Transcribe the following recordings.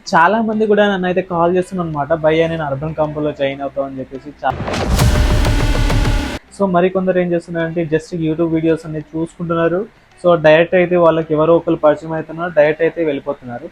చాలా మంది కూడా నన్నైతే కాల్ చేస్తున్నారనమాట, భయ్యా నేను అర్బన్ కంపెనీలో జాయిన్ అవుతాం అని చెప్పేసి. సో మరికొందరు ఏం చేస్తున్నారంటే జస్ట్ యూట్యూబ్ వీడియోస్ అనేది చూసుకుంటున్నారు. సో డైరెక్ట్ అయితే వాళ్ళకి ఎవరో ఒకరు పరిచయం అవుతున్నారు, డైరెక్ట్ అయితే వెళ్ళిపోతున్నారు.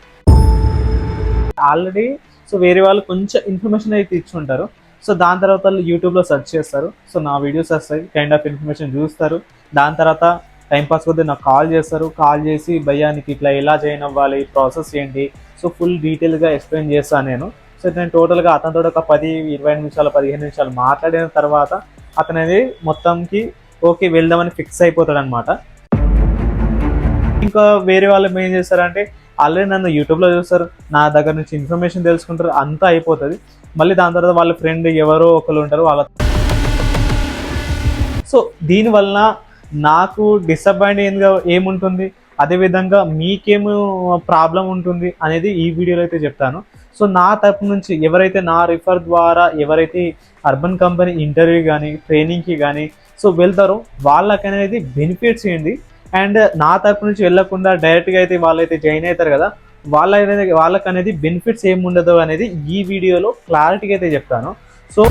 ఆల్రెడీ సో వేరే వాళ్ళు కొంచెం ఇన్ఫర్మేషన్ అయితే ఇచ్చుంటారు. సో దాని తర్వాత వాళ్ళు యూట్యూబ్లో సెర్చ్ చేస్తారు. సో నా వీడియోస్ వస్తాయి, కైండ్ ఆఫ్ ఇన్ఫర్మేషన్ చూస్తారు. దాని తర్వాత టైంపాస్ కొద్దీ నాకు కాల్ చేస్తారు. కాల్ చేసి భయ్యా నీకు ఇట్లా ఎలా జాయిన్ అవ్వాలి, ప్రాసెస్ ఏంటి, సో ఫుల్ డీటెయిల్గా ఎక్స్ప్లెయిన్ చేస్తాను నేను. సో నేను టోటల్గా అతనితో ఒక 10-20 నిమిషాలు 15 నిమిషాలు మాట్లాడిన తర్వాత అతను అనేది మొత్తంకి ఓకే వెళ్దామని ఫిక్స్ అయిపోతాడు అనమాట. ఇంకా వేరే వాళ్ళు ఏం చేస్తారంటే ఆల్రెడీ నన్ను యూట్యూబ్లో చూస్తారు, నా దగ్గర నుంచి ఇన్ఫర్మేషన్ తెలుసుకుంటారు, అంతా అయిపోతుంది. మళ్ళీ దాని తర్వాత వాళ్ళ ఫ్రెండ్ ఎవరో ఒకరు ఉంటారు వాళ్ళ. సో దీనివల్ల నాకు డిసప్పాయింట్ ఏముంటుంది, అదేవిధంగా మీకేమో ప్రాబ్లం ఉంటుంది అనేది ఈ వీడియోలో అయితే చెప్తాను. సో నా తరపు నుంచి ఎవరైతే నా రిఫర్ ద్వారా ఎవరైతే అర్బన్ కంపెనీ ఇంటర్వ్యూ కానీ ట్రైనింగ్కి కానీ సో వెళ్తారో వాళ్ళకనేది బెనిఫిట్స్ ఏంటి, అండ్ నా తరపు నుంచి వెళ్ళకుండా డైరెక్ట్గా అయితే వాళ్ళైతే జాయిన్ అవుతారు కదా వాళ్ళకనేది బెనిఫిట్స్ ఏముండదో అనేది ఈ వీడియోలో క్లారిటీగా అయితే చెప్తాను. సో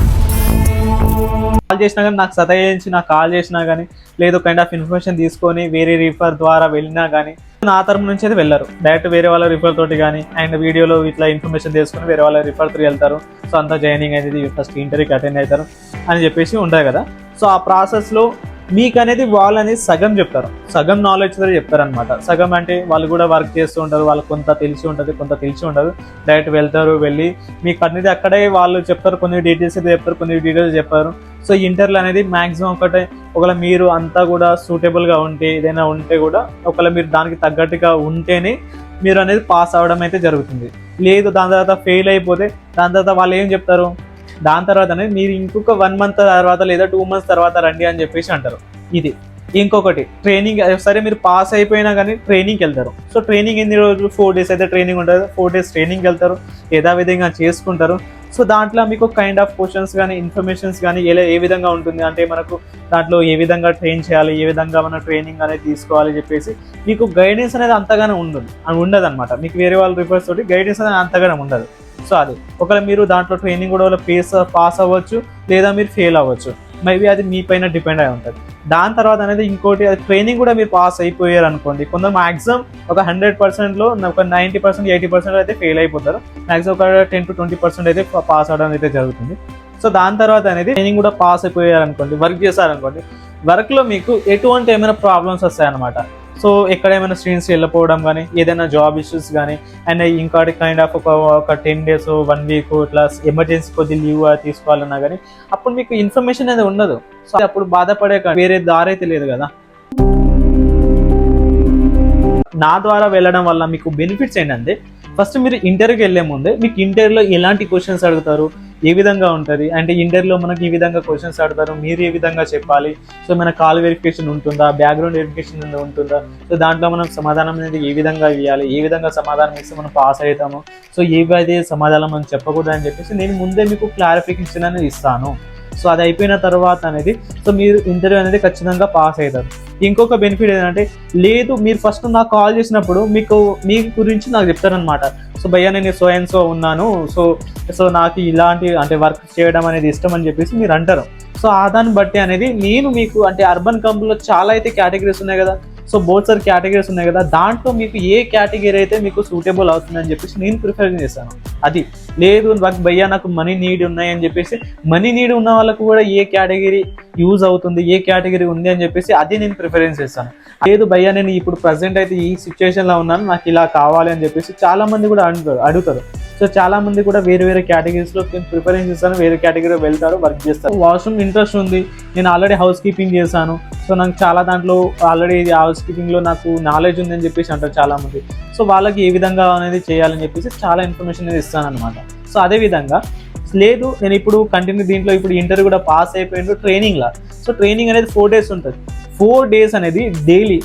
కాల్ చేసినా కానీ నాకు సతాయించి నాకు కాల్ చేసినా కానీ లేదు కైండ్ ఆఫ్ ఇన్ఫర్మేషన్ తీసుకొని వేరే రిఫర్ ద్వారా వెళ్ళినా కానీ నా తరపు నుంచి అయితే వెళ్ళరు, డైరెక్ట్ వేరే వాళ్ళ రిఫర్ తోటి కానీ అండ్ వీడియోలో ఇట్లా ఇన్ఫర్మేషన్ తీసుకొని వేరే వాళ్ళ రిఫర్ త్రూ వెళ్తారు. సో అంతా జాయినింగ్ అనేది ఫస్ట్ ఇంటర్వ్యూకి అటెండ్ అవుతారు అని చెప్పేసి ఉంటుంది కదా. సో ఆ ప్రాసెస్లో మీకు అనేది వాళ్ళు అనేది సగం చెప్తారు, సగం నాలెడ్జ్ కూడా చెప్తారనమాట. సగం అంటే వాళ్ళు కూడా వర్క్ చేస్తూ ఉంటారు, వాళ్ళకి కొంత తెలిసి ఉంటుంది కొంత తెలిసి ఉండదు. డైరెక్ట్ వెళ్తారు, వెళ్ళి మీకు అనేది అక్కడే వాళ్ళు చెప్తారు, కొన్ని డీటెయిల్స్ అయితే చెప్తారు, కొన్ని డీటెయిల్స్ చెప్పారు. సో ఇంటర్వ్యూ అనేది మ్యాక్సిమం ఒకవేళ మీరు అంతా కూడా సూటబుల్గా ఉంటే ఏదైనా ఉంటే కూడా ఒకవేళ మీరు దానికి తగ్గట్టుగా ఉంటేనే మీరు అనేది పాస్ అవ్వడం అయితే జరుగుతుంది. లేదు దాని తర్వాత ఫెయిల్ అయిపోతే దాని తర్వాత వాళ్ళు ఏం చెప్తారు, దాని తర్వాతనే మీరు ఇంకొక 1 మంత్ తర్వాత లేదా 2 మంత్స్ తర్వాత రండి అని చెప్పేసి అంటారు. ఇది ఇంకొకటి ట్రైనింగ్, సరే మీరు పాస్ అయిపోయినా కానీ ట్రైనింగ్కి వెళ్తారు. సో ట్రైనింగ్ ఎన్ని రోజులు 4 days అయితే ట్రైనింగ్ ఉంటుంది, 4 days ట్రైనింగ్కి వెళ్తారు, యథావిధంగా చేసుకుంటారు. సో దాంట్లో మీకు కైండ్ ఆఫ్ క్వశ్చన్స్ కానీ ఇన్ఫర్మేషన్స్ కానీ ఏ విధంగా ఉంటుంది అంటే మనకు దాంట్లో ఏ విధంగా ట్రైన్ చేయాలి, ఏ విధంగా మన ట్రైనింగ్ అనేది తీసుకోవాలి చెప్పేసి మీకు గైడెన్స్ అనేది అంతగానే ఉండదు అనమాట. మీకు వేరే వాళ్ళ రిఫర్స్ తోటి గైడెన్స్ అనేది అంతగానే ఉండదు. సో అది ఒకవేళ మీరు దాంట్లో ట్రైనింగ్ కూడా పాస్ అవ్వచ్చు లేదా మీరు ఫెయిల్ అవ్వచ్చు, మేబీ అది మీ పైన డిపెండ్ అయి ఉంటుంది. దాని తర్వాత అనేది ఇంకోటి అది ట్రైనింగ్ కూడా మీరు పాస్ అయిపోయారు అనుకోండి, కొంత మ్యాక్సిమం ఒక 100%లో ఒక 90% 80% అయితే ఫెయిల్ అయిపోతారు, మ్యాక్సిమం ఒక 10 to 20% అయితే పాస్ అవడం అయితే జరుగుతుంది. సో దాని తర్వాత అనేది ట్రైనింగ్ కూడా పాస్ అయిపోయారు అనుకోండి, వర్క్ చేశారనుకోండి, వర్క్లో మీకు ఎటువంటి ఏమైనా ప్రాబ్లమ్స్ వస్తాయన్నమాట. సో ఎక్కడ ఏమైనా స్ట్రీమ్స్ వెళ్ళిపోవడం కానీ ఏదైనా జాబ్ ఇష్యూస్ కానీ అండ్ ఇంకోటి కైండ్ ఆఫ్ ఒక 10 days 1 week ఇట్లా ఎమర్జెన్సీ కొద్ది లీవ్ తీసుకోవాలన్నా కానీ అప్పుడు మీకు ఇన్ఫర్మేషన్ అనేది ఉండదు. సో అప్పుడు బాధపడే వేరే దారి అయితే లేదు కదా. నా ద్వారా వెళ్ళడం వల్ల మీకు బెనిఫిట్స్ ఏంటంటే ఫస్ట్ మీరు ఇంటర్వ్యూకి వెళ్ళే ముందే మీకు ఇంటర్వ్యూలో ఎలాంటి క్వశ్చన్స్ అడుగుతారు, ఏ విధంగా ఉంటుంది అంటే ఇంటర్వ్యూలో మనకి ఈ విధంగా క్వశ్చన్స్ అడుగుతారు, మీరు ఏ విధంగా చెప్పాలి, సో మన కాల్ వెరిఫికేషన్ ఉంటుందా, బ్యాక్గ్రౌండ్ వెరిఫికేషన్ ఉంటుందా, సో దాంట్లో మనం సమాధానం అనేది ఏ విధంగా ఇవ్వాలి, ఏ విధంగా సమాధానం ఇస్తే మనం పాస్ అవుతాము, సో ఏవైతే సమాధానం మనం చెప్పకూడదు అని చెప్పేసి నేను ముందే మీకు క్లారిఫికేషన్ అనేది ఇస్తాను. సో అది అయిపోయిన తర్వాత అనేది సో మీరు ఇంటర్వ్యూ అనేది ఖచ్చితంగా పాస్ అవుతారు. ఇంకొక బెనిఫిట్ ఏంటంటే లేదు మీరు ఫస్ట్ నాకు కాల్ చేసినప్పుడు మీ గురించి నాకు చెప్తారనమాట. సో భయ్యా నేను సో అండ్ సో ఉన్నాను, సో నాకు ఇలాంటి అంటే వర్క్ చేయడం అనేది ఇష్టం అని చెప్పేసి మీరు అంటారు. సో ఆ దాన్ని బట్టి అనేది నేను మీకు అంటే అర్బన్ కంపెనీలో చాలా అయితే కేటగిరీస్ ఉన్నాయి కదా, సో బోత్ సార్ కేటగిరీస్ ఉన్నాయి కదా, దాంట్లో మీకు ఏ కేటగిరీ అయితే మీకు సూటబుల్ అవుతుందని చెప్పేసి నేను ప్రిఫర్ చేస్తాను. అది లేదు భయ్యా నాకు మనీ నీడ్ ఉన్నాయని చెప్పేసి మనీ నీడ్ ఉన్న వాళ్ళకు కూడా ఏ కేటగిరీ యూజ్ అవుతుంది, ఏ కేటగిరీ ఉంది అని చెప్పేసి అది నేను ప్రిఫరెన్స్ చేస్తాను. లేదు భయ్యా నేను ఇప్పుడు ప్రజెంట్ అయితే ఈ సిచ్యువేషన్లో ఉన్నాను, నాకు ఇలా కావాలి అని చెప్పేసి చాలా మంది కూడా అడుగుతారు. సో చాలా మంది కూడా వేరే వేరే కేటగిరీస్లో ప్రిఫరెన్స్ ఇస్తాను, వేరే కేటగిరీలో వెళ్తారు, వర్క్ చేస్తారు. వాష్రూమ్ ఇంట్రెస్ట్ ఉంది, నేను ఆల్రెడీ హౌస్ కీపింగ్ చేశాను, సో నాకు చాలా దాంట్లో ఆల్రెడీ హౌస్ కీపింగ్లో నాకు నాలెడ్జ్ ఉందని చెప్పేసి అంటారు చాలామంది. సో వాళ్ళకి ఏ విధంగా అనేది చేయాలని చెప్పేసి చాలా ఇన్ఫర్మేషన్ అనేది ఇస్తాను అనమాట. సో అదేవిధంగా లేదు నేను ఇప్పుడు కంటిన్యూ దీంట్లో ఇప్పుడు ఇంటర్వ్యూ కూడా పాస్ అయిపోయిండు ట్రైనింగ్లా. సో ట్రైనింగ్ అనేది 4 days ఉంటుంది. 4 days అనేది డైలీ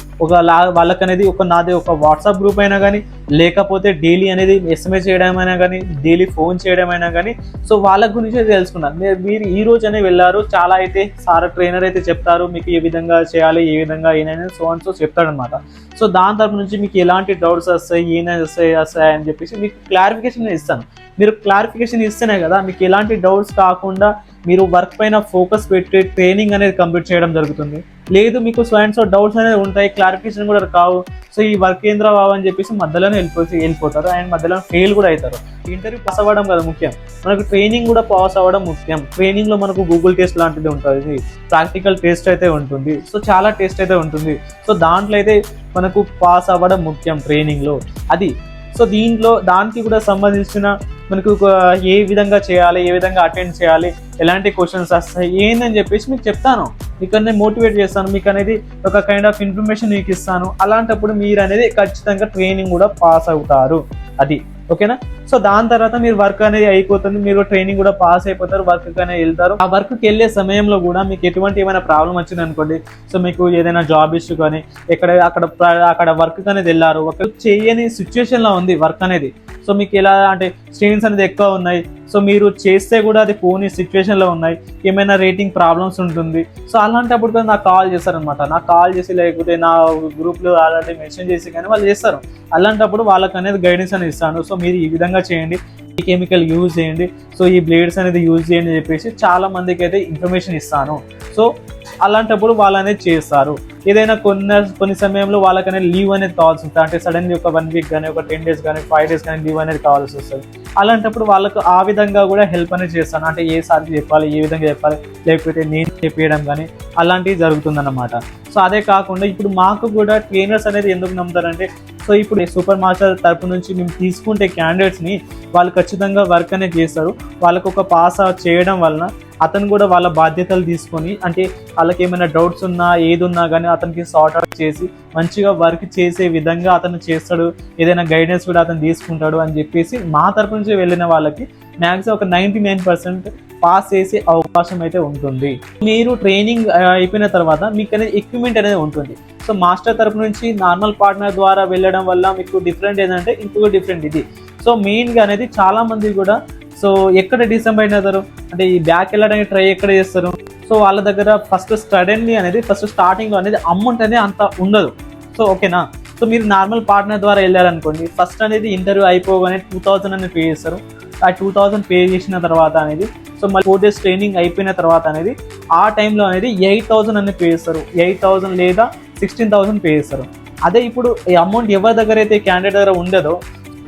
వాళ్ళకనేది నాది ఒక వాట్సాప్ గ్రూప్ అయినా కానీ లేకపోతే డైలీ అనేది SMS చేయడం అయినా కానీ డైలీ ఫోన్ చేయడం అయినా కానీ సో వాళ్ళ గురించి తెలుసుకున్నారు. మీరు ఈ రోజు అనేది వెళ్ళారు, చాలా అయితే సార్ ట్రైనర్ అయితే చెప్తారు మీకు ఏ విధంగా చేయాలి, ఏ విధంగా ఏనైనా సో చెప్తాడనమాట. సో దాని తరపు నుంచి మీకు ఎలాంటి డౌట్స్ వస్తాయి, ఏమైనా వస్తాయి అని చెప్పేసి మీకు క్లారిఫికేషన్ ఇస్తాను. మీరు క్లారిఫికేషన్ ఇస్తేనే కదా మీకు ఎలాంటి డౌట్స్ కాకుండా మీరు వర్క్ పైన ఫోకస్ పెట్టి ట్రైనింగ్ అనేది కంప్లీట్ చేయడం జరుగుతుంది. లేదు మీకు సో డౌట్స్ అనేది ఉంటాయి, క్లారిఫికేషన్ కూడా కావు, సో ఈ వర్క్ ఏంద్రా బాబు అని చెప్పేసి మధ్యలోనే వెళ్ళిపోతారు అండ్ మధ్యలో ఫెయిల్ కూడా అవుతారు. ఇంటర్వ్యూ పాస్ అవ్వడం కదా ముఖ్యం, మనకు ట్రైనింగ్ కూడా పాస్ అవ్వడం ముఖ్యం. ట్రైనింగ్లో మనకు గూగుల్ టెస్ట్ లాంటిది ఉంటుంది, ప్రాక్టికల్ టెస్ట్ అయితే ఉంటుంది, సో చాలా టెస్ట్ అయితే ఉంటుంది. సో దాంట్లో అయితే మనకు పాస్ అవ్వడం ముఖ్యం ట్రైనింగ్లో అది. సో దానికి కూడా సంబంధించిన మనకు ఏ విధంగా చేయాలి, ఏ విధంగా అటెండ్ చేయాలి, ఎలాంటి క్వశ్చన్స్ వస్తాయి ఏందని చెప్పేసి మీకు చెప్తాను. మీకు అనేది మోటివేట్ చేస్తాను, మీకు అనేది ఒక కైండ్ ఆఫ్ ఇన్ఫర్మేషన్ మీకు ఇస్తాను. అలాంటప్పుడు మీరు అనేది ఖచ్చితంగా ట్రైనింగ్ కూడా పాస్ అవుతారు అది. ఓకేనా? సో దాని తర్వాత మీరు వర్క్ అనేది అయిపోతుంది, మీరు ట్రైనింగ్ కూడా పాస్ అయిపోతారు, వర్క్ అనేది వెళ్తారు. ఆ వర్క్కి వెళ్ళే సమయంలో కూడా మీకు ఎటువంటి ఏమైనా ప్రాబ్లం వచ్చింది అనుకోండి, సో మీకు ఏదైనా జాబ్ ఇష్యూ కానీ అక్కడ వర్క్ అనేది వెళ్ళారు, ఒక చేయని సిచ్యువేషన్లో ఉంది వర్క్ అనేది, సో మీకు ఎలా అంటే స్ట్రెయిన్స్ అనేది ఎక్కువ ఉన్నాయి, సో మీరు చేస్తే కూడా అది పోని సిచ్యువేషన్లో ఉన్నాయి, ఏమైనా రేటింగ్ ప్రాబ్లమ్స్ ఉంటుంది, సో అలాంటప్పుడు కూడా నాకు కాల్ చేస్తారనమాట. నాకు కాల్ చేసి లేకపోతే నా గ్రూప్లో అలాంటి మెన్షన్ చేసి కానీ వాళ్ళు చేస్తారు. అలాంటప్పుడు వాళ్ళకి అనేది గైడెన్స్ అనేది ఇస్తాను. సో మీరు ఈ విధంగా చేయండి, ఈ కెమికల్ యూజ్ చేయండి, సో ఈ బ్లేడ్స్ అనేది యూజ్ చేయండి అని చెప్పేసి చాలా మందికి అయితే ఇన్ఫర్మేషన్ ఇస్తాను. సో అలాంటప్పుడు వాళ్ళు అనేది చేస్తారు. ఏదైనా కొన్ని సమయంలో వాళ్ళకనేది లీవ్ అనేది కావాల్సి ఉంటుంది, అంటే సడన్లీ ఒక 1 వీక్ కానీ, ఒక 10 డేస్ కానీ, 5 డేస్ కానీ లీవ్ అనేది కావాల్సి వస్తుంది. అలాంటప్పుడు వాళ్ళకు ఆ విధంగా కూడా హెల్ప్ అనేది చేస్తాను, అంటే ఏ సార్కి చెప్పాలి, ఏ విధంగా చెప్పాలి, లేకపోతే నేను చెప్పేయడం కానీ అలాంటివి జరుగుతుందన్నమాట. సో అదే కాకుండా ఇప్పుడు మాకు కూడా ట్రైనర్స్ అనేది ఎందుకు నమ్ముతారంటే, సో ఇప్పుడు సూపర్ మాస్టర్ తరపు నుంచి మేము తీసుకుంటే క్యాండిడేట్స్ని వాళ్ళు ఖచ్చితంగా వర్క్ అనేది చేస్తారు. వాళ్ళకు ఒక పాస్ చేయడం వలన అతను కూడా వాళ్ళ బాధ్యతలు తీసుకొని, అంటే వాళ్ళకి ఏమైనా డౌట్స్ ఉన్నా ఏది ఉన్నా కానీ అతనికి సార్ట్ అవుట్ చేసి మంచిగా వర్క్ చేసే విధంగా అతను చేస్తాడు, ఏదైనా గైడెన్స్ కూడా అతను తీసుకుంటాడు అని చెప్పేసి మా తరపు నుంచి వెళ్ళిన వాళ్ళకి మ్యాక్సిమం ఒక 99% పాస్ చేసే అవకాశం అయితే ఉంటుంది. మీరు ట్రైనింగ్ అయిపోయిన తర్వాత మీకు అనేది ఎక్విప్మెంట్ అనేది ఉంటుంది. సో మాస్టర్ తరపు నుంచి నార్మల్ పార్ట్నర్ ద్వారా వెళ్ళడం వల్ల మీకు డిఫరెంట్ ఏంటంటే ఇంకొక డిఫరెంట్ ఇది. సో మెయిన్గా అనేది చాలామంది కూడా సో ఎక్కడ డిసప్పాయింట్ అవుతారు అంటే ఈ బ్యాక్ వెళ్ళడానికి ట్రై ఎక్కడ చేస్తారు. సో వాళ్ళ దగ్గర ఫస్ట్ స్టార్టింగ్లో అనేది అమౌంట్ అనేది అంత ఉండదు. సో ఓకేనా? సో మీరు నార్మల్ పార్ట్నర్ ద్వారా వెళ్ళారనుకోండి, ఫస్ట్ అనేది ఇంటర్వ్యూ అయిపోగానే 2000 అనేది పే చేస్తారు. ఆ 2000 పే చేసిన తర్వాత అనేది సో మళ్ళీ 4 days ట్రైనింగ్ అయిపోయిన తర్వాత అనేది ఆ టైంలో అనేది 8000 అనేది పే చేస్తారు. 8000 లేదా 16,000 పే చేస్తారు. అదే ఇప్పుడు ఈ అమౌంట్ ఎవరి దగ్గర అయితే క్యాండిడేట్ దగ్గర ఉండదో,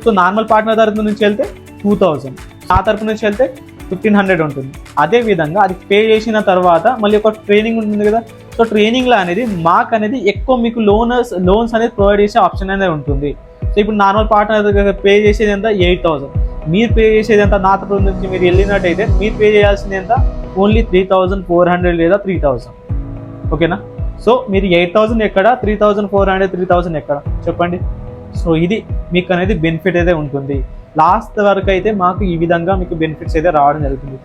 సో నార్మల్ పార్ట్నర్ తరపు నుంచి వెళ్తే 2000, ఆ తరపు నుంచి వెళ్తే 1500 ఉంటుంది. అదే విధంగా అది పే చేసిన తర్వాత మళ్ళీ ఒక ట్రైనింగ్ ఉంటుంది కదా, సో ట్రైనింగ్లో అనేది మాకు అనేది ఎక్కువ మీకు లోన్స్ అనేది ప్రొవైడ్ చేసే ఆప్షన్ అనేది ఉంటుంది. సో ఇప్పుడు నార్మల్ పార్ట్నర్ దగ్గర పే చేసేది ఎంత 8000, మీరు పే చేసేది ఎంత నా తరపు నుంచి మీరు వెళ్ళినట్టయితే మీరు పే చేయాల్సింది ఎంత ఓన్లీ 3400 లేదా 3000. ఓకేనా? సో మీరు 8000 ఎక్కడ, 3400 3000 ఎక్కడ చెప్పండి. సో ఇది మీకు అనేది బెనిఫిట్ అయితే ఉంటుంది. లాస్ట్ వరకు అయితే మాకు ఈ విధంగా మీకు బెనిఫిట్స్ అయితే రావడం జరుగుతుంది.